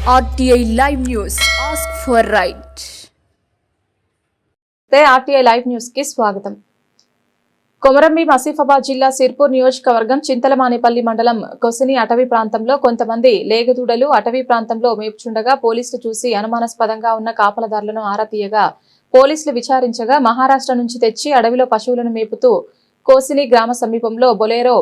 RTI Live News. Ask for right. RTI Live News కి స్వాగతం. కొమరంభీం ఆసిఫాబాద్ జిల్లా సిర్పూర్ నియోజకవర్గం చింతలమానేపల్లి మండలం కొసిని అటవీ ప్రాంతంలో కొంతమంది లేగదూడలు అటవీ ప్రాంతంలో మేపుచుండగా పోలీసులు చూసి అనుమానాస్పదంగా ఉన్న కాపలదారులను ఆరా తీయగా పోలీసులు విచారించగా మహారాష్ట్ర నుంచి తెచ్చి అడవిలో పశువులను మేపుతూ కోసిని గ్రామ సమీపంలో బొలేరో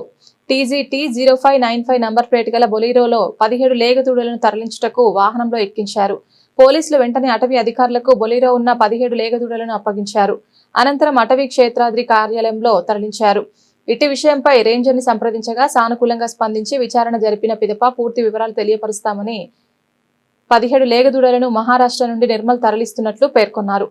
TGT 0595 నంబర్ ప్లేట్ గల బొలీరోలో 17 లేగదూడలను తరలించుటకు వాహనంలో ఎక్కించారు. పోలీసులు వెంటనే అటవీ అధికారులకు బొలీరో ఉన్న 17 లేగదూడలను అప్పగించారు. అనంతరం అటవీ క్షేత్రాద్రి కార్యాలయంలో తరలించారు. ఇటు విషయంపై రేంజర్ ని సంప్రదించగా సానుకూలంగా స్పందించి విచారణ జరిపిన పిదప పూర్తి వివరాలు తెలియపరుస్తామని 17 లేగదూడలను మహారాష్ట్ర నుండి నిర్మల్ తరలిస్తున్నట్లు పేర్కొన్నారు.